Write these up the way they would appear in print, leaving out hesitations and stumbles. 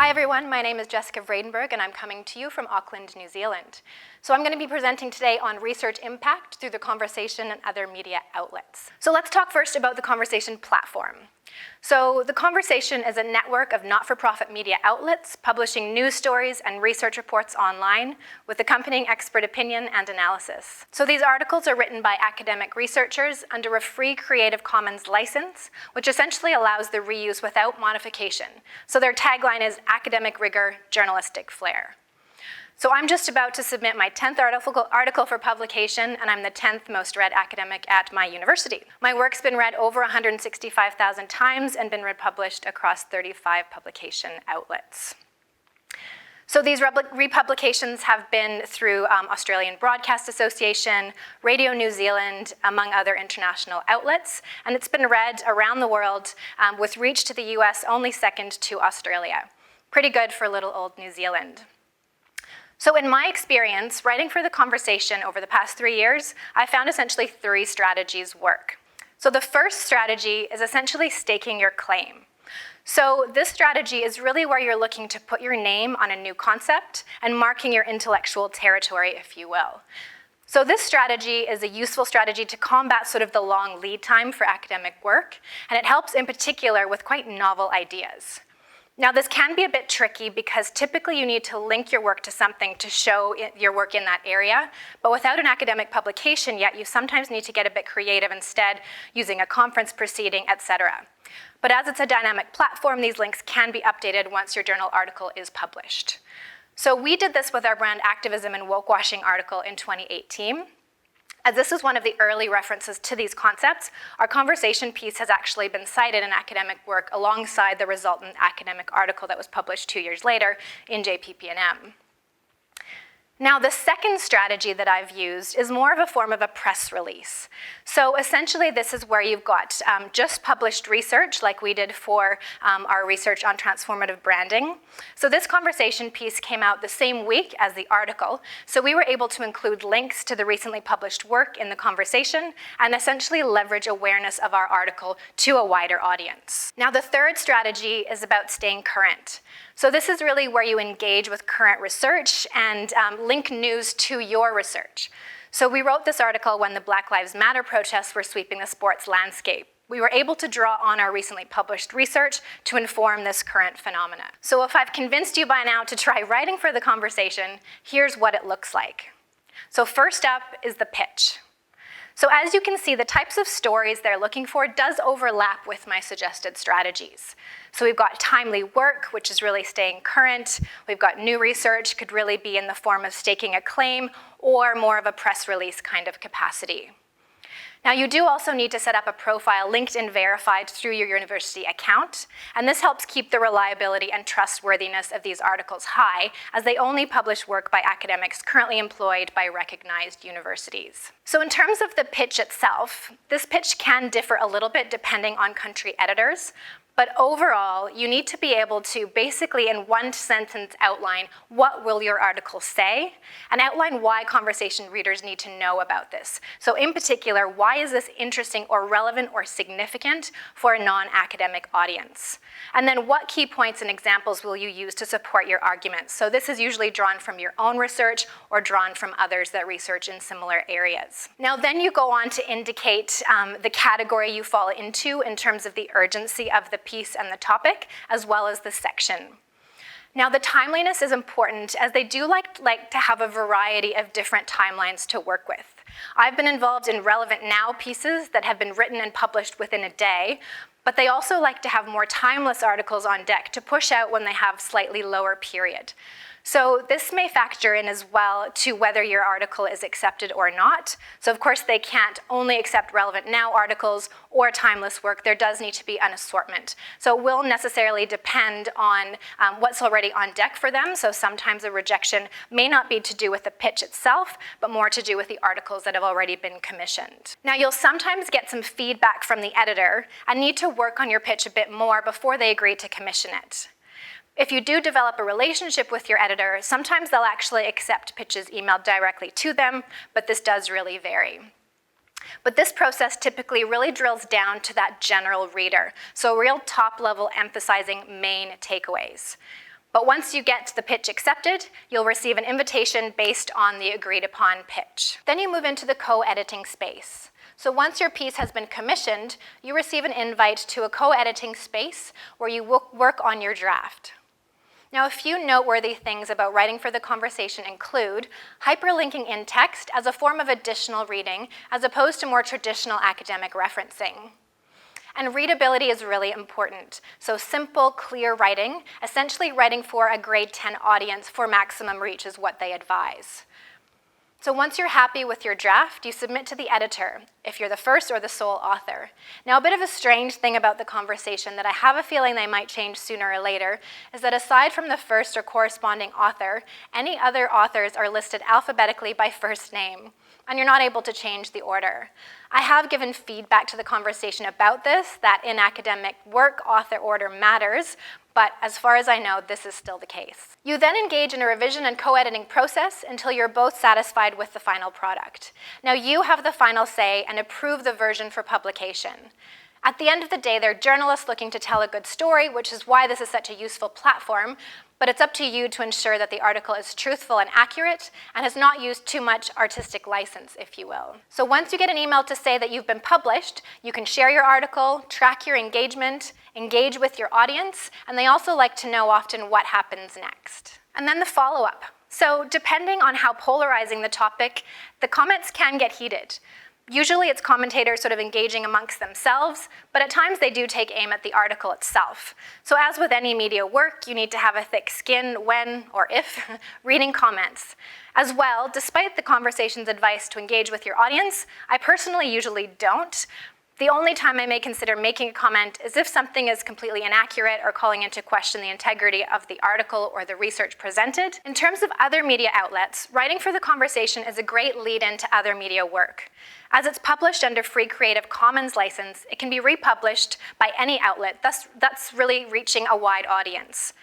Hi everyone, my name is Jessica Vredenburg and I'm coming to you from Auckland, New Zealand. So I'm going to be presenting today on research impact through the conversation and other media outlets. So let's talk first about the conversation platform. So the conversation is a network of not-for-profit media outlets publishing news stories and research reports online with accompanying expert opinion and analysis. So these articles are written by academic researchers under a free Creative Commons license, which essentially allows the reuse without modification. So their tagline is academic rigor, journalistic flair. So I'm just about to submit my 10th article for publication, and I'm the 10th most read academic at my university. My work's been read over 165,000 times and been republished across 35 publication outlets. So these republications have been through Australian Broadcast Association, Radio New Zealand, among other international outlets, and it's been read around the world with reach to the US only second to Australia. Pretty good for little old New Zealand. So in my experience, writing for the conversation over the past 3 years, I found essentially 3 strategies work. So the first strategy is essentially staking your claim. So this strategy is really where you're looking to put your name on a new concept and marking your intellectual territory, if you will. So this strategy is a useful strategy to combat sort of the long lead time for academic work, and it helps in particular with quite novel ideas. Now, this can be a bit tricky because typically you need to link your work to something to show your work in that area, but without an academic publication yet, you sometimes need to get a bit creative instead, using a conference proceeding, etc. But as it's a dynamic platform, these links can be updated once your journal article is published. So we did this with our brand activism and woke-washing article in 2018. As this is one of the early references to these concepts, our conversation piece has actually been cited in academic work alongside the resultant academic article that was published 2 years later in JPPNM. Now, the second strategy that I've used is more of a form of a press release. So essentially, this is where you've got just published research, like we did for our research on transformative branding. So this conversation piece came out the same week as the article, so we were able to include links to the recently published work in the conversation and essentially leverage awareness of our article to a wider audience. Now, the third strategy is about staying current. So this is really where you engage with current research and link news to your research. So we wrote this article when the Black Lives Matter protests were sweeping the sports landscape. We were able to draw on our recently published research to inform this current phenomena. So if I've convinced you by now to try writing for the conversation, here's what it looks like. So first up is the pitch. So as you can see, the types of stories they're looking for does overlap with my suggested strategies. So we've got timely work, which is really staying current. We've got new research, could really be in the form of staking a claim or more of a press release kind of capacity. Now, you do also need to set up a profile LinkedIn verified through your university account, and this helps keep the reliability and trustworthiness of these articles high, as they only publish work by academics currently employed by recognized universities. So in terms of the pitch itself, this pitch can differ a little bit depending on country editors, but overall, you need to be able to basically in one sentence outline what will your article say and outline why conversation readers need to know about this. So in particular, why is this interesting or relevant or significant for a non-academic audience? And then what key points and examples will you use to support your arguments? So this is usually drawn from your own research or drawn from others that research in similar areas. Now then you go on to indicate the category you fall into in terms of the urgency of the piece and the topic, as well as the section. Now, the timeliness is important as they do like to have a variety of different timelines to work with. I've been involved in relevant now pieces that have been written and published within a day, but they also like to have more timeless articles on deck to push out when they have slightly lower period. So this may factor in as well to whether your article is accepted or not. So of course they can't only accept relevant now articles or timeless work. There does need to be an assortment. So it will necessarily depend on what's already on deck for them. So sometimes a rejection may not be to do with the pitch itself, but more to do with the articles that have already been commissioned. Now you'll sometimes get some feedback from the editor and need to work on your pitch a bit more before they agree to commission it. If you do develop a relationship with your editor, sometimes they'll actually accept pitches emailed directly to them, but this does really vary. But this process typically really drills down to that general reader, so real top level emphasizing main takeaways. But once you get the pitch accepted, you'll receive an invitation based on the agreed upon pitch. Then you move into the co-editing space. So once your piece has been commissioned, you receive an invite to a co-editing space where you work on your draft. Now, a few noteworthy things about writing for the conversation include hyperlinking in text as a form of additional reading as opposed to more traditional academic referencing. And readability is really important. So simple, clear writing, essentially writing for a grade 10 audience for maximum reach is what they advise. So once you're happy with your draft, you submit to the editor, if you're the first or the sole author. Now, a bit of a strange thing about the conversation that I have a feeling they might change sooner or later is that aside from the first or corresponding author, any other authors are listed alphabetically by first name, and you're not able to change the order. I have given feedback to the conversation about this, that in academic work, author order matters, but as far as I know, this is still the case. You then engage in a revision and co-editing process until you're both satisfied with the final product. Now, you have the final say and approve the version for publication. At the end of the day, they're journalists looking to tell a good story, which is why this is such a useful platform, but it's up to you to ensure that the article is truthful and accurate and has not used too much artistic license, if you will. So once you get an email to say that you've been published, you can share your article, track your engagement, engage with your audience, and they also like to know often what happens next. And then the follow-up. So depending on how polarizing the topic, the comments can get heated. Usually it's commentators sort of engaging amongst themselves, but at times they do take aim at the article itself. So as with any media work, you need to have a thick skin when, or if, reading comments. As well, despite the conversation's advice to engage with your audience, I personally usually don't. The only time I may consider making a comment is if something is completely inaccurate or calling into question the integrity of the article or the research presented. In terms of other media outlets, writing for the conversation is a great lead-in to other media work. As it's published under free Creative Commons license, it can be republished by any outlet, thus really reaching a wide audience.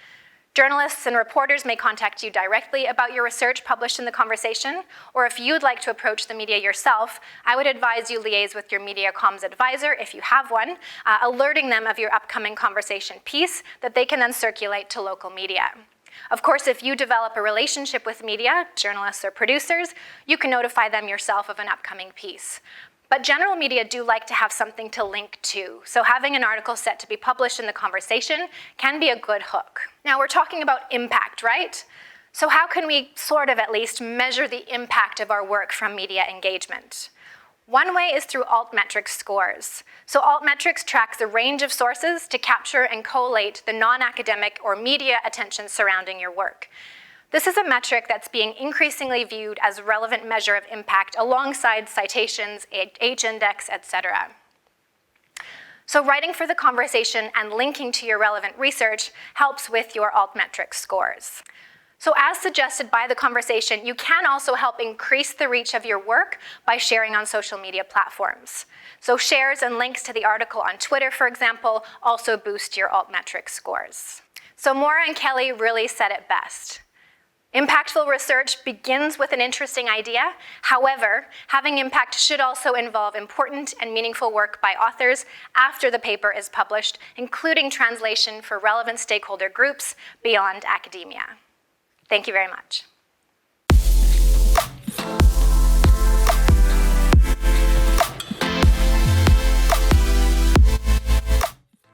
Journalists and reporters may contact you directly about your research published in the conversation, or if you'd like to approach the media yourself, I would advise you liaise with your media comms advisor, if you have one, alerting them of your upcoming conversation piece that they can then circulate to local media. Of course, if you develop a relationship with media, journalists or producers, you can notify them yourself of an upcoming piece. But general media do like to have something to link to, so having an article set to be published in the conversation can be a good hook. Now, we're talking about impact, right? So how can we sort of at least measure the impact of our work from media engagement? One way is through altmetrics scores. So altmetrics tracks a range of sources to capture and collate the non-academic or media attention surrounding your work. This is a metric that's being increasingly viewed as a relevant measure of impact alongside citations, H-index, etc. So writing for the conversation and linking to your relevant research helps with your altmetrics scores. So as suggested by the conversation, you can also help increase the reach of your work by sharing on social media platforms. So shares and links to the article on Twitter, for example, also boost your altmetrics scores. So Maura and Kelly really said it best. Impactful research begins with an interesting idea. However, having impact should also involve important and meaningful work by authors after the paper is published, including translation for relevant stakeholder groups beyond academia. Thank you very much.